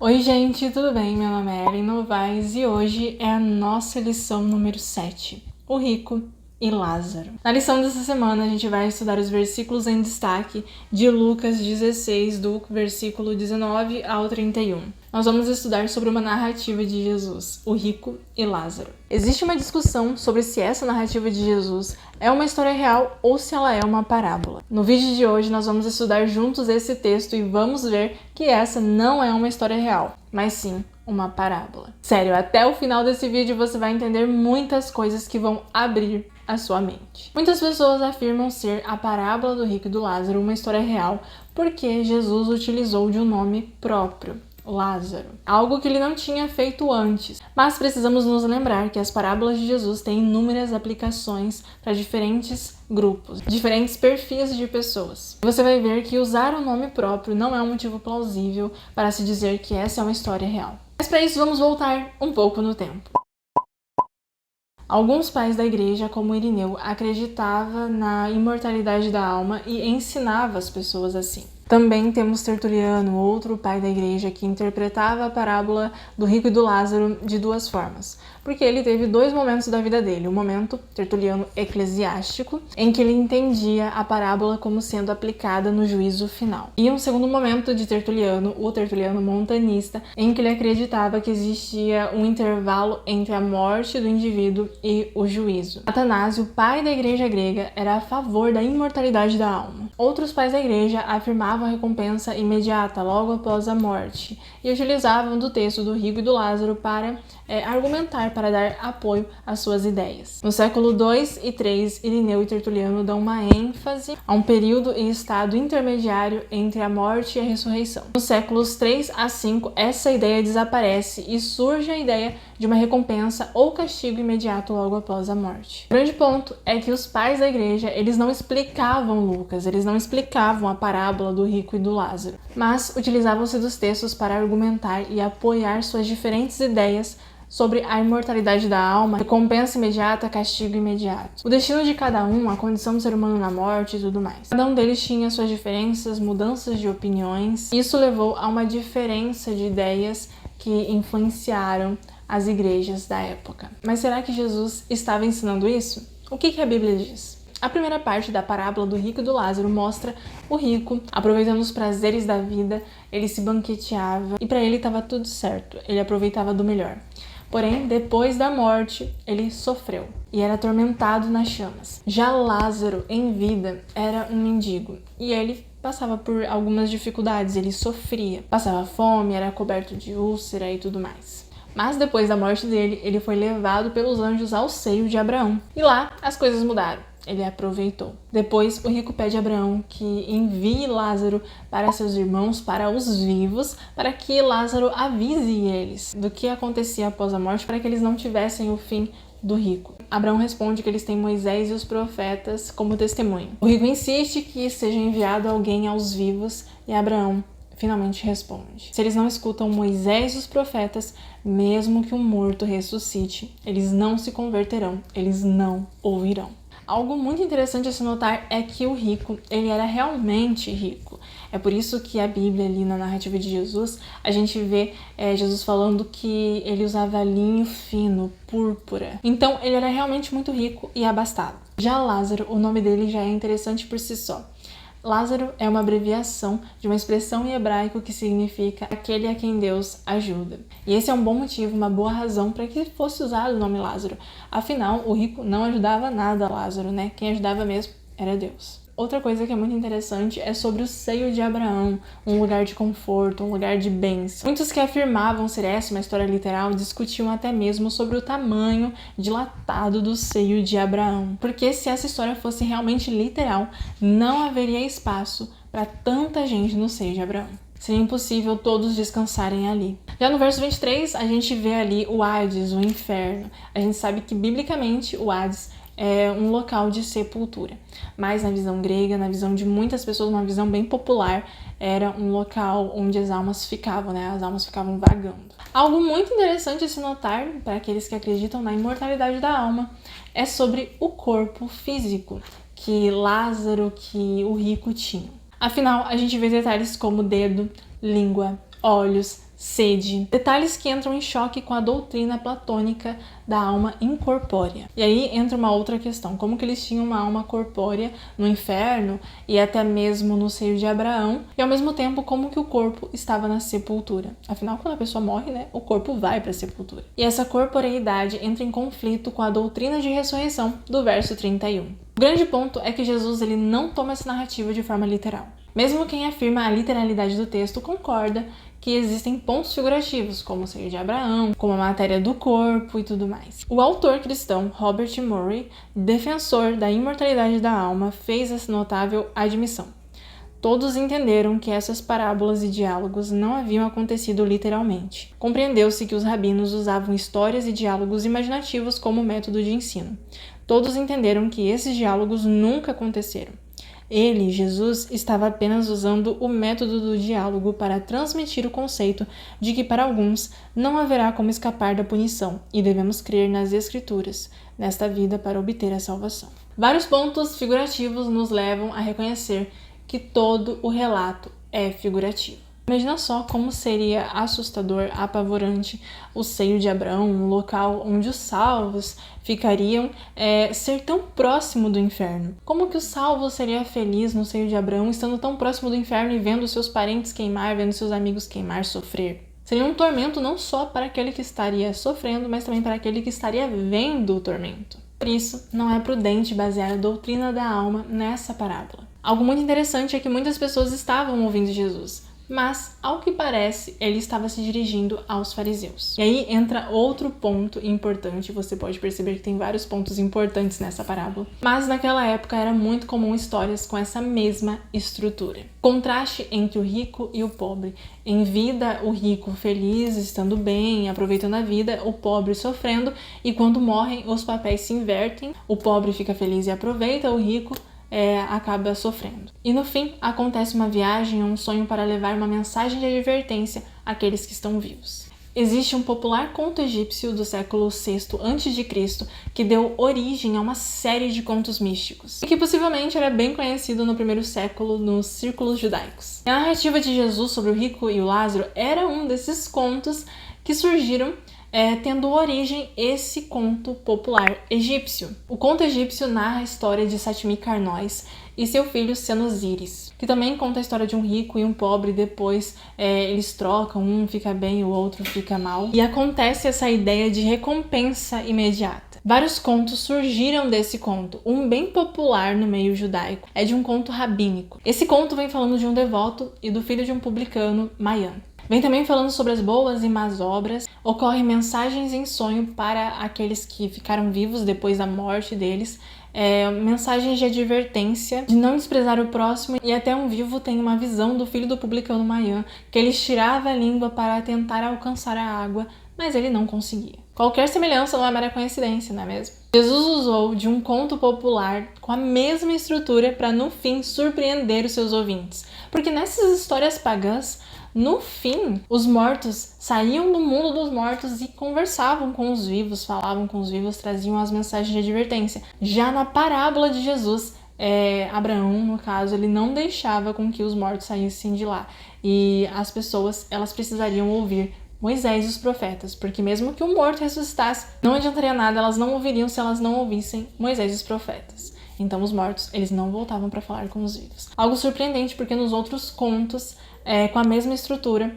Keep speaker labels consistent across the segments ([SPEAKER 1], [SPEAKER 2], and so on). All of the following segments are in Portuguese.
[SPEAKER 1] Oi gente, tudo bem? Meu nome é Ellen Novaes e hoje é a nossa lição número 7, o rico e Lázaro. Na lição dessa semana a gente vai estudar os versículos em destaque de Lucas 16, do versículo 19 ao 31. Nós vamos estudar sobre uma narrativa de Jesus, o rico e Lázaro. Existe uma discussão sobre se essa narrativa de Jesus é uma história real ou se ela é uma parábola. No vídeo de hoje nós vamos estudar juntos esse texto e vamos ver que essa não é uma história real, mas sim uma parábola. Sério, até o final desse vídeo você vai entender muitas coisas que vão abrir a sua mente. Muitas pessoas afirmam ser a parábola do rico e do Lázaro uma história real porque Jesus utilizou de um nome próprio, Lázaro, algo que ele não tinha feito antes. Mas precisamos nos lembrar que as parábolas de Jesus têm inúmeras aplicações para diferentes grupos, diferentes perfis de pessoas. Você vai ver que usar o nome próprio não é um motivo plausível para se dizer que essa é uma história real. Mas para isso vamos voltar um pouco no tempo. Alguns pais da igreja, como Irineu, acreditavam na imortalidade da alma e ensinava as pessoas assim. Também temos Tertuliano, outro pai da igreja, que interpretava a parábola do rico e do Lázaro de duas formas, porque ele teve dois momentos da vida dele. O momento Tertuliano eclesiástico, em que ele entendia a parábola como sendo aplicada no juízo final. E um segundo momento de Tertuliano, o Tertuliano montanista, em que ele acreditava que existia um intervalo entre a morte do indivíduo e o juízo. Atanásio, pai da igreja grega, era a favor da imortalidade da alma. Outros pais da igreja afirmavam a recompensa imediata logo após a morte e utilizavam do texto do rico e do Lázaro para argumentar, para dar apoio às suas ideias. No século 2 e 3, Irineu e Tertuliano dão uma ênfase a um período e estado intermediário entre a morte e a ressurreição. Nos séculos 3 a 5, essa ideia desaparece e surge a ideia de uma recompensa ou castigo imediato logo após a morte. O grande ponto é que os pais da igreja, eles não explicavam Lucas, eles não explicavam a parábola do rico e do Lázaro, mas utilizavam-se dos textos para argumentar e apoiar suas diferentes ideias sobre a imortalidade da alma, recompensa imediata, castigo imediato, o destino de cada um, a condição do ser humano na morte e tudo mais. Cada um deles tinha suas diferenças, mudanças de opiniões. Isso levou a uma diferença de ideias que influenciaram as igrejas da época. Mas será que Jesus estava ensinando isso? O que a Bíblia diz? A primeira parte da parábola do rico e do Lázaro mostra o rico aproveitando os prazeres da vida, ele se banqueteava e para ele estava tudo certo, ele aproveitava do melhor. Porém, depois da morte, ele sofreu e era atormentado nas chamas. Já Lázaro, em vida, era um mendigo e ele passava por algumas dificuldades, ele sofria, passava fome, era coberto de úlcera e tudo mais. Mas depois da morte dele, ele foi levado pelos anjos ao seio de Abraão. E lá as coisas mudaram. Ele aproveitou. Depois, o rico pede a Abraão que envie Lázaro para seus irmãos, para os vivos, para que Lázaro avise eles do que acontecia após a morte, para que eles não tivessem o fim do rico. Abraão responde que eles têm Moisés e os profetas como testemunho. O rico insiste que seja enviado alguém aos vivos e Abraão finalmente responde: se eles não escutam Moisés e os profetas, mesmo que um morto ressuscite, eles não se converterão, eles não ouvirão. Algo muito interessante a se notar é que o rico, ele era realmente rico. É por isso que a Bíblia, ali na narrativa de Jesus, a gente vê Jesus falando que ele usava linho fino, púrpura. Então, ele era realmente muito rico e abastado. Já Lázaro, o nome dele já é interessante por si só. Lázaro é uma abreviação de uma expressão em hebraico que significa aquele a quem Deus ajuda. E esse é um bom motivo, uma boa razão para que fosse usado o nome Lázaro. Afinal, o rico não ajudava nada a Lázaro, né? Quem ajudava mesmo era Deus. Outra coisa que é muito interessante é sobre o seio de Abraão, um lugar de conforto, um lugar de bênção. Muitos que afirmavam ser essa uma história literal discutiam até mesmo sobre o tamanho dilatado do seio de Abraão. Porque se essa história fosse realmente literal, não haveria espaço para tanta gente no seio de Abraão. Seria impossível todos descansarem ali. Já no verso 23, a gente vê ali o Hades, o inferno. A gente sabe que, biblicamente, o Hades é um local de sepultura. Mas na visão grega, na visão de muitas pessoas, uma visão bem popular, era um local onde as almas ficavam, né? As almas ficavam vagando. Algo muito interessante a se notar, para aqueles que acreditam na imortalidade da alma, é sobre o corpo físico que Lázaro, que o rico tinha. Afinal, a gente vê detalhes como dedo, língua, olhos, sede. Detalhes que entram em choque com a doutrina platônica da alma incorpórea. E aí entra uma outra questão, como que eles tinham uma alma corpórea no inferno e até mesmo no seio de Abraão, e ao mesmo tempo como que o corpo estava na sepultura. Afinal, quando a pessoa morre, né, o corpo vai para a sepultura. E essa corporeidade entra em conflito com a doutrina de ressurreição do verso 31. O grande ponto é que Jesus ele não toma essa narrativa de forma literal. Mesmo quem afirma a literalidade do texto concorda que existem pontos figurativos, como o seio de Abraão, como a matéria do corpo e tudo mais. O autor cristão Robert Murray, defensor da imortalidade da alma, fez essa notável admissão. Todos entenderam que essas parábolas e diálogos não haviam acontecido literalmente. Compreendeu-se que os rabinos usavam histórias e diálogos imaginativos como método de ensino. Todos entenderam que esses diálogos nunca aconteceram. Ele, Jesus, estava apenas usando o método do diálogo para transmitir o conceito de que para alguns não haverá como escapar da punição e devemos crer nas Escrituras, nesta vida para obter a salvação. Vários pontos figurativos nos levam a reconhecer que todo o relato é figurativo. Imagina só como seria assustador, apavorante o seio de Abraão, um local onde os salvos ficariam, ser tão próximo do inferno. Como que o salvo seria feliz no seio de Abraão, estando tão próximo do inferno e vendo seus parentes queimar, vendo seus amigos queimar, sofrer? Seria um tormento não só para aquele que estaria sofrendo, mas também para aquele que estaria vendo o tormento. Por isso, não é prudente basear a doutrina da alma nessa parábola. Algo muito interessante é que muitas pessoas estavam ouvindo Jesus, mas, ao que parece, ele estava se dirigindo aos fariseus. E aí entra outro ponto importante, você pode perceber que tem vários pontos importantes nessa parábola, mas naquela época era muito comum histórias com essa mesma estrutura. Contraste entre o rico e o pobre. Em vida, o rico feliz, estando bem, aproveitando a vida, o pobre sofrendo, e quando morrem, os papéis se invertem, o pobre fica feliz e aproveita, o rico acaba sofrendo. E no fim, acontece uma viagem, um sonho para levar uma mensagem de advertência àqueles que estão vivos. Existe um popular conto egípcio do século VI a.C. que deu origem a uma série de contos místicos, e que possivelmente era bem conhecido no primeiro século nos círculos judaicos. A narrativa de Jesus sobre o rico e o Lázaro era um desses contos que surgiram tendo origem esse conto popular egípcio. O conto egípcio narra a história de Satmi Carnós e seu filho Senusíris, que também conta a história de um rico e um pobre, depois eles trocam, um fica bem, o outro fica mal, e acontece essa ideia de recompensa imediata. Vários contos surgiram desse conto. Um bem popular no meio judaico é de um conto rabínico. Esse conto vem falando de um devoto e do filho de um publicano, Mayan. Vem também falando sobre as boas e más obras, ocorrem mensagens em sonho para aqueles que ficaram vivos depois da morte deles, mensagens de advertência, de não desprezar o próximo, e até um vivo tem uma visão do filho do publicano Mayan, que ele estirava a língua para tentar alcançar a água, mas ele não conseguia. Qualquer semelhança não é mera coincidência, não é mesmo? Jesus usou de um conto popular com a mesma estrutura para, no fim, surpreender os seus ouvintes. Porque nessas histórias pagãs, no fim, os mortos saíam do mundo dos mortos e conversavam com os vivos, falavam com os vivos, traziam as mensagens de advertência. Já na parábola de Jesus, Abraão, no caso, ele não deixava com que os mortos saíssem de lá. E as pessoas, elas precisariam ouvir Moisés e os profetas, porque mesmo que o morto ressuscitasse, não adiantaria nada, elas não ouviriam se elas não ouvissem Moisés e os profetas. Então os mortos, eles não voltavam para falar com os vivos. Algo surpreendente, porque nos outros contos, com a mesma estrutura,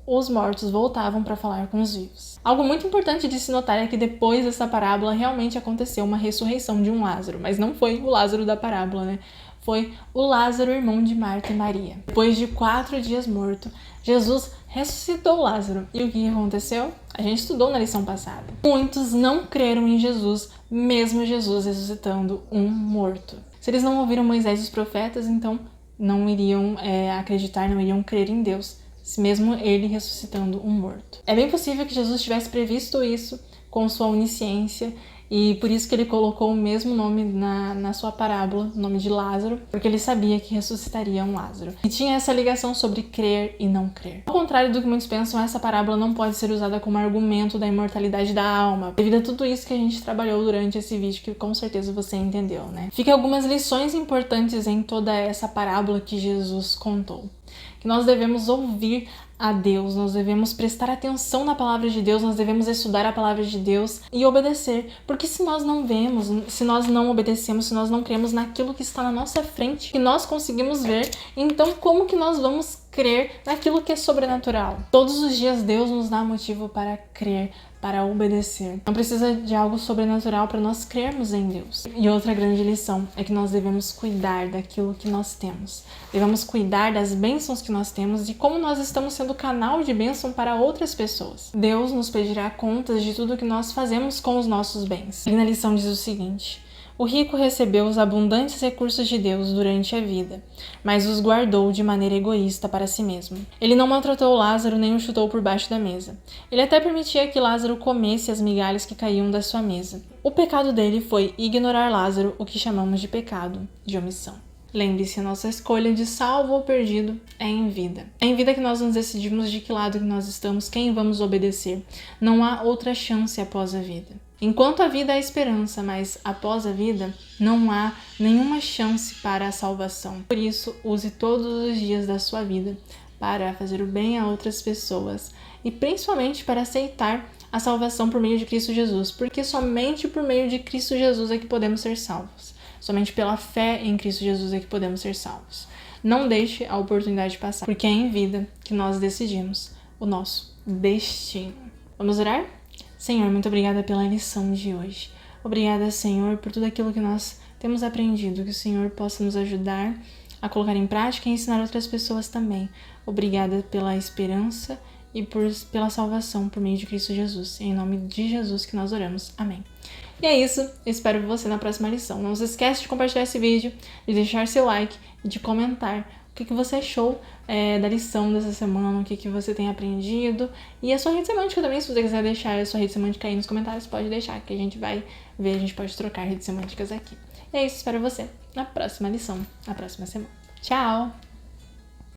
[SPEAKER 1] os mortos voltavam para falar com os vivos. Algo muito importante de se notar é que depois dessa parábola realmente aconteceu uma ressurreição de um Lázaro, mas não foi o Lázaro da parábola, né? Foi o Lázaro, irmão de Marta e Maria. Depois de 4 dias morto, Jesus ressuscitou Lázaro. E o que aconteceu? A gente estudou na lição passada. Muitos não creram em Jesus, mesmo Jesus ressuscitando um morto. Se eles não ouviram Moisés e os profetas, então não iriam acreditar, não iriam crer em Deus, mesmo ele ressuscitando um morto. É bem possível que Jesus tivesse previsto isso com sua onisciência, e por isso que ele colocou o mesmo nome na sua parábola, o nome de Lázaro, porque ele sabia que ressuscitaria um Lázaro. E tinha essa ligação sobre crer e não crer. Ao contrário do que muitos pensam, essa parábola não pode ser usada como argumento da imortalidade da alma, devido a tudo isso que a gente trabalhou durante esse vídeo, que com certeza você entendeu, né? Ficam algumas lições importantes em toda essa parábola que Jesus contou. que nós devemos ouvir a Deus, nós devemos prestar atenção na palavra de Deus, nós devemos estudar a palavra de Deus e obedecer. Porque se nós não vemos, se nós não obedecemos, se nós não cremos naquilo que está na nossa frente, que nós conseguimos ver, então como que nós vamos crer naquilo que é sobrenatural? Todos os dias Deus nos dá motivo para crer, para obedecer. Não precisa de algo sobrenatural para nós crermos em Deus. E outra grande lição é que nós devemos cuidar daquilo que nós temos. Devemos cuidar das bênçãos que nós temos e como nós estamos sendo canal de bênção para outras pessoas. Deus nos pedirá contas de tudo que nós fazemos com os nossos bens. E na lição diz o seguinte: o rico recebeu os abundantes recursos de Deus durante a vida, mas os guardou de maneira egoísta para si mesmo. Ele não maltratou Lázaro nem o chutou por baixo da mesa. Ele até permitia que Lázaro comesse as migalhas que caíam da sua mesa. O pecado dele foi ignorar Lázaro, o que chamamos de pecado de omissão. Lembre-se, a nossa escolha de salvo ou perdido é em vida. É em vida que nós nos decidimos de que lado que nós estamos, quem vamos obedecer. Não há outra chance após a vida. Enquanto a vida há esperança, mas após a vida não há nenhuma chance para a salvação. Por isso, use todos os dias da sua vida para fazer o bem a outras pessoas e principalmente para aceitar a salvação por meio de Cristo Jesus, porque somente por meio de Cristo Jesus é que podemos ser salvos. Somente pela fé em Cristo Jesus é que podemos ser salvos. Não deixe a oportunidade passar, porque é em vida que nós decidimos o nosso destino. Vamos orar? Senhor, muito obrigada pela lição de hoje. Obrigada, Senhor, por tudo aquilo que nós temos aprendido, que o Senhor possa nos ajudar a colocar em prática e ensinar outras pessoas também. Obrigada pela esperança e pela salvação por meio de Cristo Jesus. É em nome de Jesus que nós oramos. Amém. E é isso, eu espero você na próxima lição. Não se esqueça de compartilhar esse vídeo, de deixar seu like e de comentar o que você achou da lição dessa semana, o que você tem aprendido. E a sua rede semântica também, se você quiser deixar a sua rede semântica aí nos comentários, pode deixar, que a gente vai ver, a gente pode trocar redes semânticas aqui. E é isso, espero você na próxima lição, na próxima semana. Tchau!